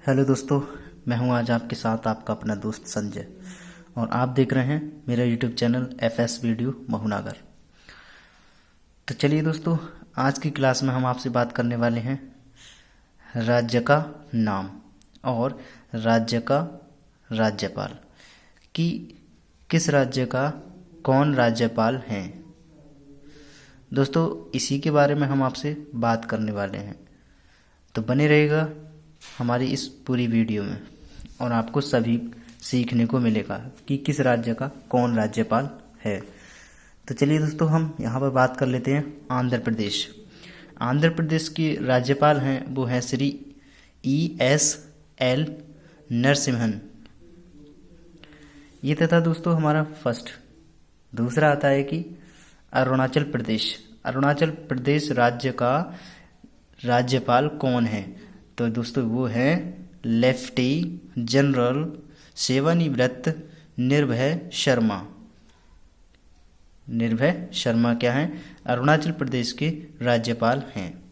Hello दोस्तों, मैं हूं आज आपके साथ आपका अपना दोस्त संजय और आप देख रहे हैं मेरा यूट्यूब चैनल एफएस वीडियो महुनागर। तो चलिए दोस्तों, आज की क्लास में हम आपसे बात करने वाले हैं राज्य का नाम और राज्य का राज्यपाल कि किस राज्य का कौन राज्यपाल हैं। दोस्तों, इसी के बारे में हम आपसे बात करने वाले हैं, तो बने रहेगा हमारी इस पूरी वीडियो में और आपको सभी सीखने को मिलेगा कि किस राज्य का कौन राज्यपाल है। तो चलिए दोस्तों, हम यहाँ पर बात कर लेते हैं आंध्र प्रदेश। आंध्र प्रदेश के राज्यपाल हैं वो हैं श्री ESL नरसिम्हन। ये तथा दोस्तों हमारा फर्स्ट। दूसरा आता है कि अरुणाचल प्रदेश। अरुणाचल प्रदेश राज्य का राज्यपाल कौन है? तो दोस्तों वो है लेफ्टी जनरल सेवानिवृत्त निर्भय शर्मा। निर्भय शर्मा क्या है? अरुणाचल प्रदेश के राज्यपाल हैं।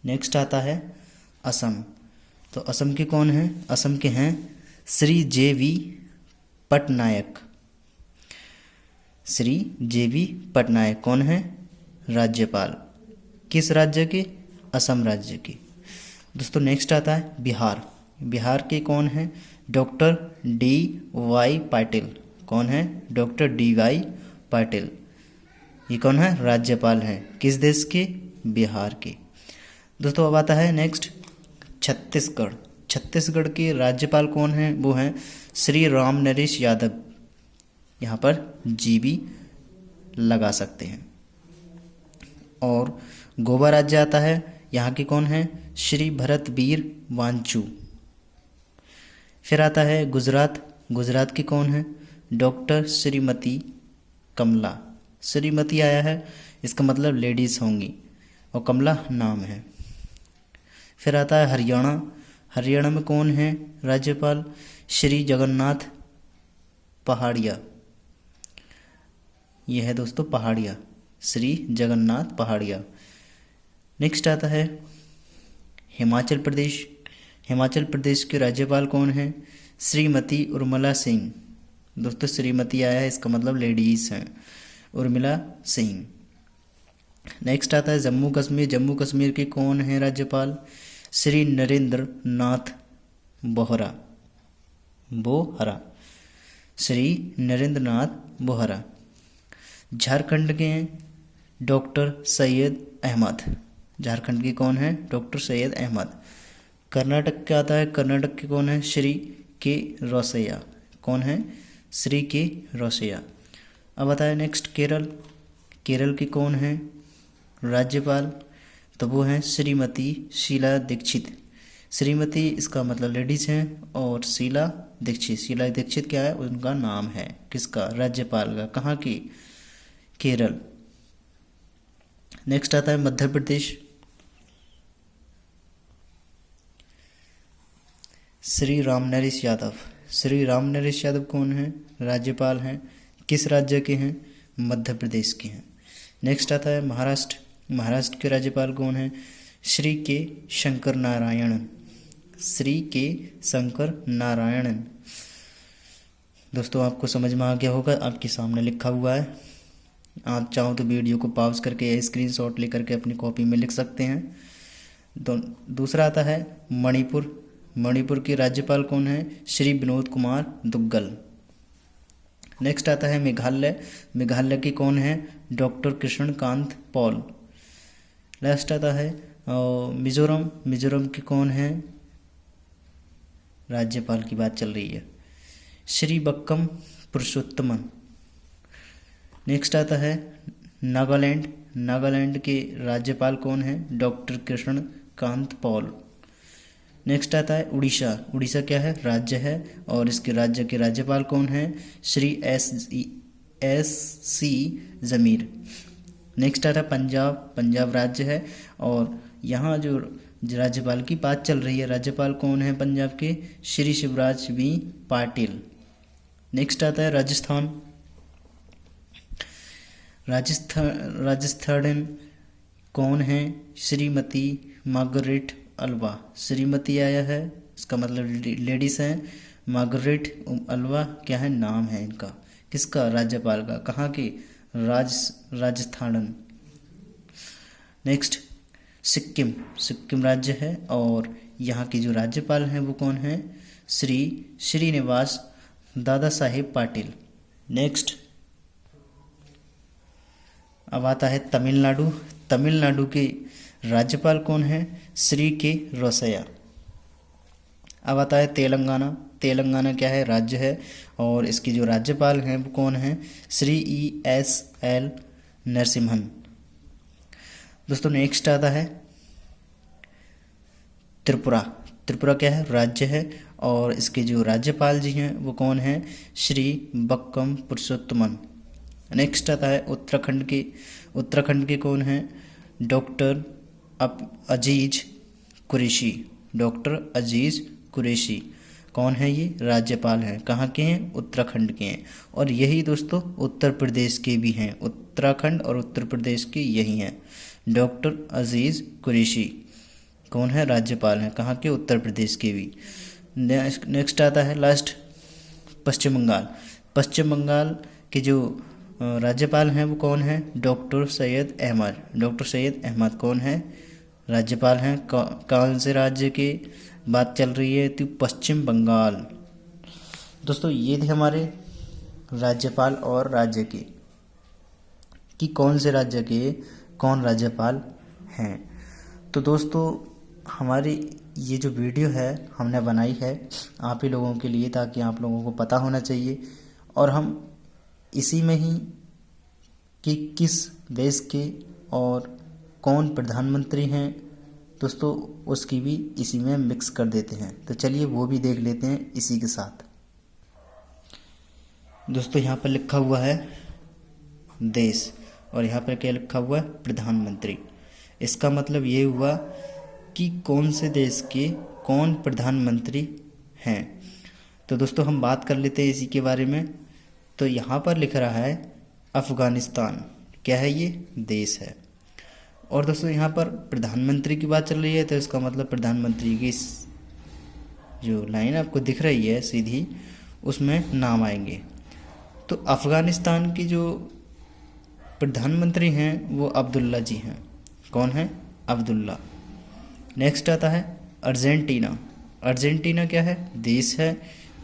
नेक्स्ट आता है असम। तो असम के कौन हैं? असम के हैं श्री JV पटनायक। श्री JV पटनायक कौन है? राज्यपाल। किस राज्य के? असम राज्य के। दोस्तों नेक्स्ट आता है बिहार। बिहार के कौन है? Doctor DY Patil. कौन है? Doctor DY Patil. ये कौन है? राज्यपाल हैं। किस देश के? बिहार के। दोस्तों अब आता है नेक्स्ट छत्तीसगढ़। छत्तीसगढ़ के राज्यपाल कौन हैं? वो हैं श्री राम नरेश यादव। यहाँ पर GB लगा सकते हैं। और गोवा राज्य आता है, यहाँ के कौन है? श्री भरत वीर वांचू। फिर आता है गुजरात। गुजरात की कौन है? डॉक्टर श्रीमती कमला। श्रीमती आया है, इसका मतलब लेडीज होंगी और कमला नाम है। फिर आता है हरियाणा। हरियाणा में कौन है राज्यपाल? श्री जगन्नाथ पहाड़िया। यह है दोस्तों पहाड़िया, श्री जगन्नाथ पहाड़िया। नेक्स्ट आता है हिमाचल प्रदेश। हिमाचल प्रदेश के राज्यपाल कौन हैं? श्रीमती उर्मिला सिंह। दोस्तों श्रीमती आया है, इसका मतलब लेडीज हैं, उर्मिला सिंह। नेक्स्ट आता है जम्मू कश्मीर। जम्मू कश्मीर के कौन हैं राज्यपाल? श्री नरेंद्र नाथ बोहरा। बोहरा, श्री नरेंद्र नाथ बोहरा। झारखंड के हैं डॉक्टर सैयद अहमद। झारखंड की कौन है? डॉक्टर सैयद अहमद। कर्नाटक का आता है, कर्नाटक के कौन है? श्री के रोसैया। कौन है? श्री के रोसैया। अब आता है नेक्स्ट केरल। केरल के कौन है राज्यपाल? तो वो हैं श्रीमती शीला दीक्षित। श्रीमती इसका मतलब लेडीज हैं और शीला दीक्षित, शीला दीक्षित क्या है? उनका नाम है। किसका? राज्यपाल का। कहाँ की? केरल। नेक्स्ट आता है मध्य प्रदेश। श्री राम नरेश यादव। श्री राम नरेश यादव कौन है? राज्यपाल हैं। किस राज्य के हैं? मध्य प्रदेश के हैं। नेक्स्ट आता है महाराष्ट्र। महाराष्ट्र के राज्यपाल कौन हैं? श्री के शंकर नारायणन। श्री के शंकर नारायणन। दोस्तों आपको समझ में आ गया होगा, आपके सामने लिखा हुआ है। आप चाहो तो वीडियो को पॉज करके या स्क्रीनशॉट लेकर के अपनी कॉपी में लिख सकते हैं। दूसरा आता है मणिपुर। मणिपुर के राज्यपाल कौन है? श्री विनोद कुमार दुग्गल। नेक्स्ट आता है मेघालय। मेघालय के कौन है? Doctor Krishnakant Paul. लास्ट आता है मिजोरम। मिजोरम के कौन है? राज्यपाल की बात चल रही है, श्री बक्कम पुरुषोत्तमन। नेक्स्ट आता है नागालैंड। नागालैंड के राज्यपाल कौन है? Doctor Krishnakant Paul. नेक्स्ट आता है उड़ीसा। उड़ीसा क्या है? राज्य है और इसके राज्य के राज्यपाल कौन है? श्री SC जमीर। नेक्स्ट आता है पंजाब। पंजाब राज्य है और यहाँ जो राज्यपाल की बात चल रही है, राज्यपाल कौन है पंजाब के? श्री शिवराज V पाटिल। नेक्स्ट आता है राजस्थान। राजस्थान कौन है श्रीमती मार्गरेट अल्वा। श्रीमती आया है, इसका मतलब लेडीज हैं। मार्गरेट अल्वा क्या है, नाम है इनका, किसका, राज्यपाल का, कहाँ की, राजस्थान। नेक्स्ट, सिक्किम, सिक्किम राज्य है और यहाँ की जो राज्यपाल हैं वो कौन है, श्री श्रीनिवास दादा साहेब पाटिल। नेक्स्ट अब आता है तमिलनाडु। तमिलनाडु के राज्यपाल कौन है, श्री के रोसैया। अब आता है तेलंगाना। तेलंगाना क्या है, राज्य है और इसकी जो राज्यपाल हैं वो कौन है, श्री ESL नरसिम्हन। दोस्तों नेक्स्ट आता है त्रिपुरा। त्रिपुरा क्या है, राज्य है और इसके जो राज्यपाल जी हैं वो कौन हैं, श्री बक्कम पुरुषोत्तमन। नेक्स्ट आता है उत्तराखंड के। उत्तराखंड के कौन हैं, डॉक्टर अजीज कुरैशी। डॉक्टर अजीज कुरैशी कौन है, ये राज्यपाल हैं, कहाँ के हैं, उत्तराखंड के हैं। और यही दोस्तों उत्तर प्रदेश के भी हैं, उत्तराखंड और उत्तर प्रदेश के यही हैं। डॉक्टर अजीज कुरैशी कौन है, राज्यपाल हैं, कहाँ के, उत्तर प्रदेश के भी। नेक्स्ट आता है लास्ट पश्चिम बंगाल। पश्चिम बंगाल के जो राज्यपाल हैं वो कौन है, डॉक्टर सैयद अहमद। डॉक्टर सैयद अहमद कौन है, राज्यपाल हैं। कौन से राज्य की बात चल रही है, तो पश्चिम बंगाल। दोस्तों ये थे हमारे राज्यपाल और राज्य के, कि कौन से राज्य के कौन राज्यपाल हैं। तो दोस्तों हमारी ये जो वीडियो है हमने बनाई है आप ही लोगों के लिए, ताकि आप लोगों को पता होना चाहिए और हम इसी में ही कि किस देश के और कौन प्रधानमंत्री हैं दोस्तों उसकी भी इसी में मिक्स कर देते हैं। तो चलिए वो भी देख लेते हैं इसी के साथ। दोस्तों यहाँ पर लिखा हुआ है देश और यहाँ पर क्या लिखा हुआ है, प्रधानमंत्री। इसका मतलब ये हुआ कि कौन से देश के कौन प्रधानमंत्री हैं। तो दोस्तों हम बात कर लेते हैं इसी के बारे में। तो यहाँ पर लिख रहा है अफ़गानिस्तान, क्या है ये, देश है। और दोस्तों यहाँ पर प्रधानमंत्री की बात चल रही है, तो इसका मतलब प्रधानमंत्री की जो लाइन आपको दिख रही है सीधी, उसमें नाम आएंगे। तो अफ़गानिस्तान की जो प्रधानमंत्री हैं वो अब्दुल्ला जी हैं। कौन है, अब्दुल्ला। नेक्स्ट आता है अर्जेंटीना। अर्जेंटीना क्या है, देश है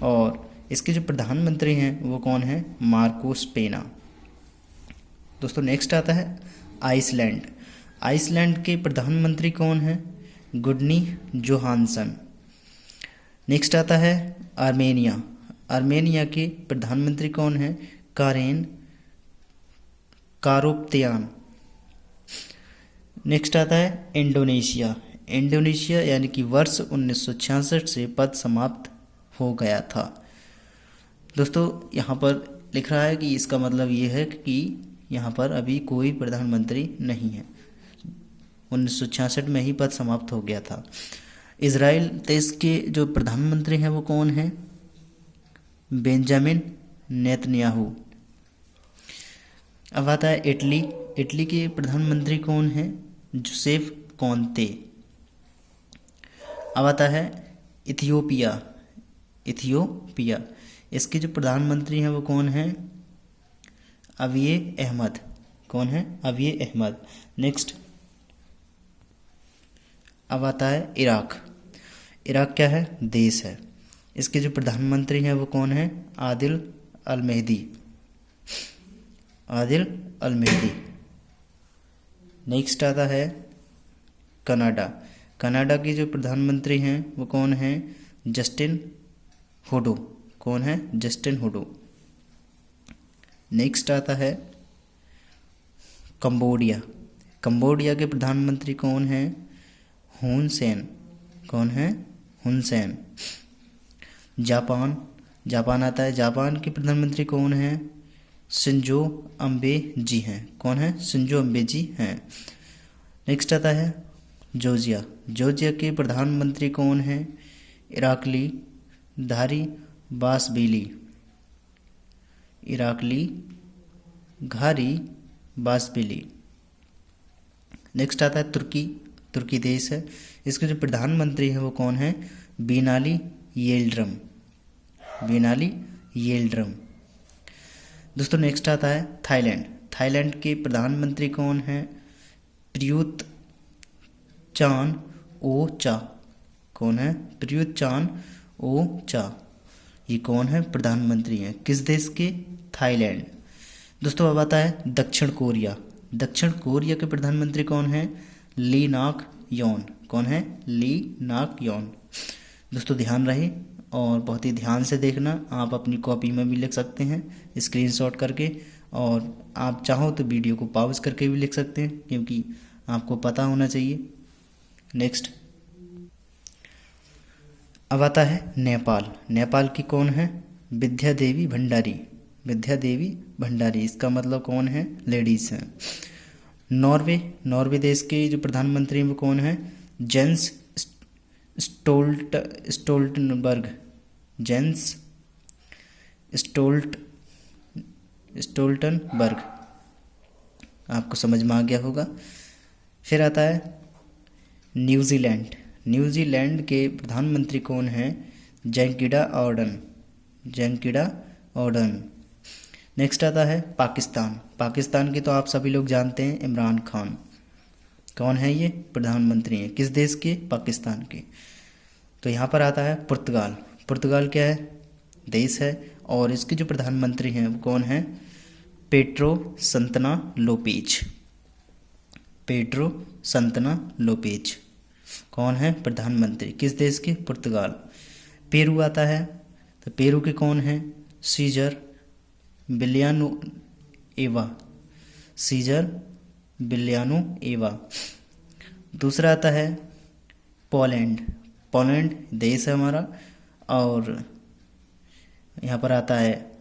और इसके जो प्रधानमंत्री हैं वो कौन है, मार्कोस पेना। दोस्तों नेक्स्ट आता है आइसलैंड। आइसलैंड के प्रधानमंत्री कौन है, गुडनी जोहानसन। नेक्स्ट आता है आर्मेनिया। आर्मेनिया के प्रधानमंत्री कौन है, कारेन कारोप्त्यान। नेक्स्ट आता है इंडोनेशिया। इंडोनेशिया यानी कि वर्ष 1966 से पद समाप्त हो गया था। दोस्तों यहाँ पर लिख रहा है कि इसका मतलब ये है कि यहाँ पर अभी कोई प्रधानमंत्री नहीं है, 1966 में ही पद समाप्त हो गया था। इजराइल देश के जो प्रधानमंत्री हैं वो कौन हैं, बेंजामिन नेतन्याहू। अब आता है इटली। इटली के प्रधानमंत्री कौन हैं, जोसेफ कोंते। अब आता है इथियोपिया। इथियोपिया इसके जो प्रधानमंत्री हैं वो कौन हैं, अबिय अहमद। कौन है, अबिय अहमद। नेक्स्ट अब आता है इराक। इराक क्या है, देश है। इसके जो प्रधानमंत्री हैं वो कौन है, आदिल अल मेहदी। आदिल अल मेहदी। नेक्स्ट आता है कनाडा। कनाडा के जो प्रधानमंत्री हैं वो कौन हैं, जस्टिन हुडो। कौन है, जस्टिन हुडो। नेक्स्ट आता है कंबोडिया। कंबोडिया के प्रधानमंत्री कौन हैं, हुन सेन। कौन है, हुन सेन। जापान। जापान आता है। जापान के प्रधानमंत्री कौन हैं, शिंजो अम्बे जी हैं। कौन है, शिंजो अम्बे जी हैं। नेक्स्ट आता है जॉर्जिया। जॉर्जिया के प्रधानमंत्री कौन हैं, इराकली धारी बासबेली। इराकली घारी बासबेली। नेक्स्ट आता है तुर्की, तुर्की देश है। इसके जो प्रधानमंत्री हैं वो कौन है? बीनाली येल्ड्रम, बीनाली येल्ड्रम। दोस्तों नेक्स्ट आता है थाईलैंड, थाईलैंड के प्रधानमंत्री कौन हैं? प्रयुत चान ओ चा, कौन है? प्रयुत चान ओ चा, ये कौन है? प्रधानमंत्री हैं किस देश के? थाईलैंड। दोस्तों अब आता है दक्षिण कोरिया, दक्षिण कोरिया के प्रधानमंत्री कौन है? ली नाक योन, कौन है? ली नाक योन। दोस्तों ध्यान रहे और बहुत ही ध्यान से देखना, आप अपनी कॉपी में भी लिख सकते हैं स्क्रीनशॉट करके, और आप चाहो तो वीडियो को पॉज करके भी लिख सकते हैं, क्योंकि आपको पता होना चाहिए। नेक्स्ट अब आता है नेपाल, नेपाल की कौन है? विद्या देवी भंडारी, विद्या देवी भंडारी, इसका मतलब कौन है? लेडीज हैं। नॉर्वे, नॉर्वे देश के जो प्रधानमंत्री हैं वो कौन है? जेंस स्टोल्टनबर्ग, जेंस स्टोल्टनबर्ग, आपको समझ में आ गया होगा। फिर आता है न्यूजीलैंड, न्यूजीलैंड के प्रधानमंत्री कौन हैं? Jacinda Ardern, Jacinda Ardern. Next आता है पाकिस्तान, पाकिस्तान के तो आप सभी लोग जानते हैं इमरान खान, कौन है ये? प्रधानमंत्री हैं किस देश के? पाकिस्तान के। तो यहाँ पर आता है पुर्तगाल, पुर्तगाल क्या है? देश है, और इसके जो प्रधानमंत्री हैं वो कौन है? Pedro Satna Lopez, Pedro Satna Lopez, कौन है? प्रधानमंत्री किस देश के? पुर्तगाल। पेरू आता है, तो पेरू के कौन है? Cesar Villanueva, Cesar Villanueva. दूसरा आता है पोलैंड, पोलैंड देश है हमारा, और यहाँ पर आता है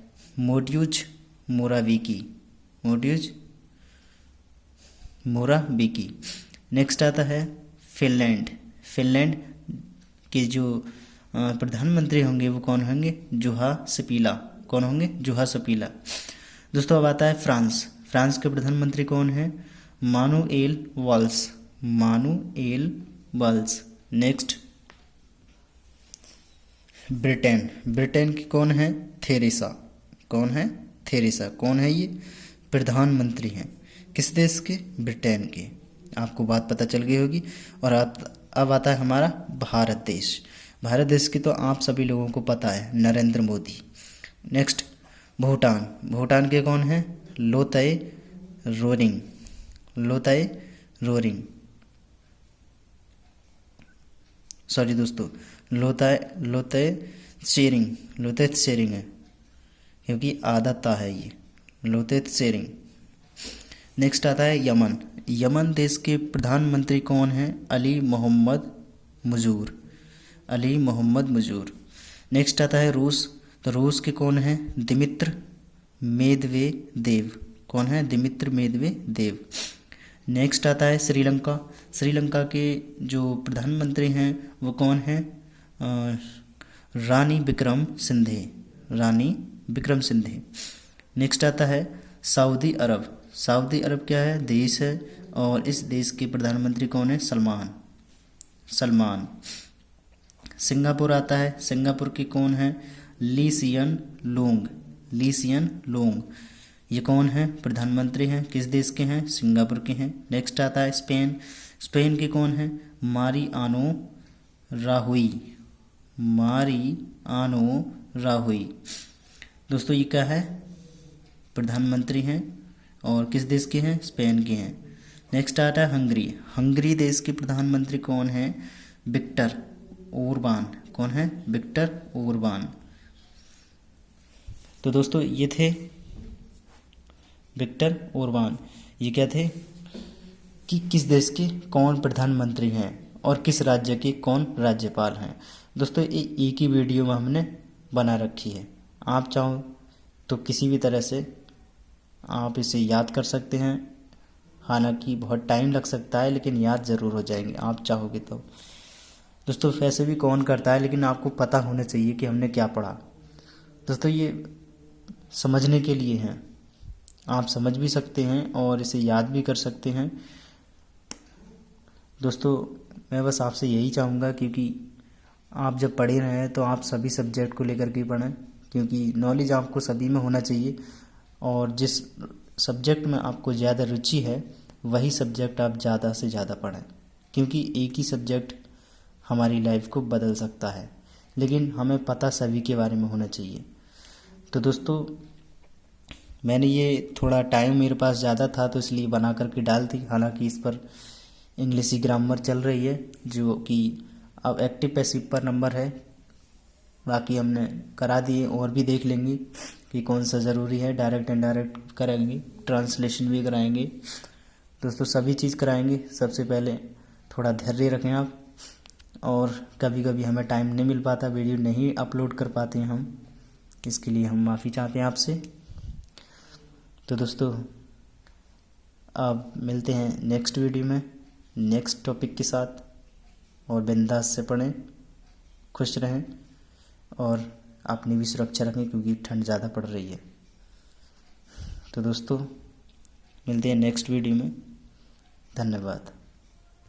मोड्यूज मोराविकी, मोड्यूज मोराविकी। नेक्स्ट आता है फिनलैंड, फिनलैंड के जो प्रधानमंत्री होंगे वो कौन होंगे? जुहा सपीला, कौन होंगे? जुहा सपीला। दोस्तों अब आता है फ्रांस, फ्रांस के प्रधानमंत्री कौन है? Manuel Valls, Manuel Valls. Next Britain, Britain की कौन है? थेरेसा, कौन है? थेरेसा, कौन है ये? प्रधानमंत्री हैं किस देश के? ब्रिटेन के। आपको बात पता चल गई होगी। और अब आता है हमारा भारत देश, भारत देश की तो आप सभी लोगों को पता है, नरेंद्र मोदी। नेक्स्ट भूटान, भूटान के कौन है? Lotay roaring, Lotay roaring, sorry दोस्तों, लोताय शेरिंग, लोताय शेरिंग है, क्योंकि आधा ता है ये, लोताय शेरिंग। नेक्स्ट आता है यमन, यमन देश के प्रधानमंत्री कौन हैं? अली मोहम्मद मुजूर, अली मोहम्मद मुजूर। नेक्स्ट आता है रूस, तो रूस के कौन हैं? दिमित्र मेदवेदेव, कौन है? दिमित्र मेदवेदेव। नेक्स्ट आता है श्रीलंका, श्रीलंका के जो प्रधानमंत्री हैं वो कौन हैं? रानी विक्रम सिंघे, रानी विक्रम सिंघे। नेक्स्ट आता है सऊदी अरब, सऊदी अरब क्या है? देश है, और इस देश के प्रधानमंत्री कौन है? सलमान, सलमान। सिंगापुर आता है, सिंगापुर के कौन है? ली सियन लूंग, ली सियन लूंग, ये कौन है? प्रधानमंत्री हैं किस देश के हैं? सिंगापुर के हैं। नेक्स्ट आता है स्पेन, स्पेन के कौन है? Mariano Rajoy, Mariano Rajoy. दोस्तों ये क्या है? प्रधानमंत्री हैं, और किस देश के हैं? स्पेन के हैं। नेक्स्ट आता है हंगरी, हंगरी देश के प्रधानमंत्री कौन हैं? विक्टर ओरबान, कौन है? Viktor Orban. तो दोस्तों ये थे विक्टर ओरबान, ये क्या थे कि किस देश के कौन प्रधानमंत्री हैं और किस राज्य के कौन राज्यपाल हैं। दोस्तों ये एक ही वीडियो में हमने बना रखी है, आप चाहो तो किसी भी तरह से आप इसे याद कर सकते हैं, हालांकि बहुत टाइम लग सकता है लेकिन याद ज़रूर हो जाएंगे आप चाहोगे तो। दोस्तों वैसे भी कौन करता है, लेकिन आपको पता होना चाहिए कि हमने क्या पढ़ा। दोस्तों ये समझने के लिए हैं, आप समझ भी सकते हैं और इसे याद भी कर सकते हैं। दोस्तों मैं बस आपसे यही चाहूँगा, क्योंकि आप जब पढ़ रहे हैं तो आप सभी सब्जेक्ट को लेकर के ही पढ़ें, क्योंकि नॉलेज आपको सभी में होना चाहिए। और जिस सब्जेक्ट में आपको ज़्यादा रुचि है वही सब्जेक्ट आप ज़्यादा से ज़्यादा पढ़ें, क्योंकि एक ही सब्जेक्ट हमारी लाइफ को बदल सकता है, लेकिन हमें पता सभी के बारे में होना चाहिए। तो दोस्तों मैंने ये थोड़ा टाइम मेरे पास ज़्यादा था तो इसलिए बना करके डाल दी, हालांकि इस पर इंग्लिश ग्रामर चल रही है जो कि अब एक्टिव पैसिव पर नंबर है। बाकी हमने करा दिए, और भी देख लेंगे कि कौन सा ज़रूरी है। डायरेक्ट इनडायरेक्ट कराएंगे, ट्रांसलेशन भी कराएंगे दोस्तों, सभी चीज़ कराएंगे। सबसे पहले थोड़ा धैर्य रखें आप, और कभी कभी हमें टाइम नहीं मिल पाता, वीडियो नहीं अपलोड कर पाते हैं हम, इसके लिए हम माफ़ी चाहते हैं आपसे। तो दोस्तों अब मिलते हैं नेक्स्ट वीडियो में नेक्स्ट टॉपिक के साथ, और बिंदास से पढ़ें, खुश रहें और अपनी भी सुरक्षा रखें, क्योंकि ठंड ज़्यादा पड़ रही है। तो दोस्तों मिलते हैं नेक्स्ट वीडियो में, धन्यवाद।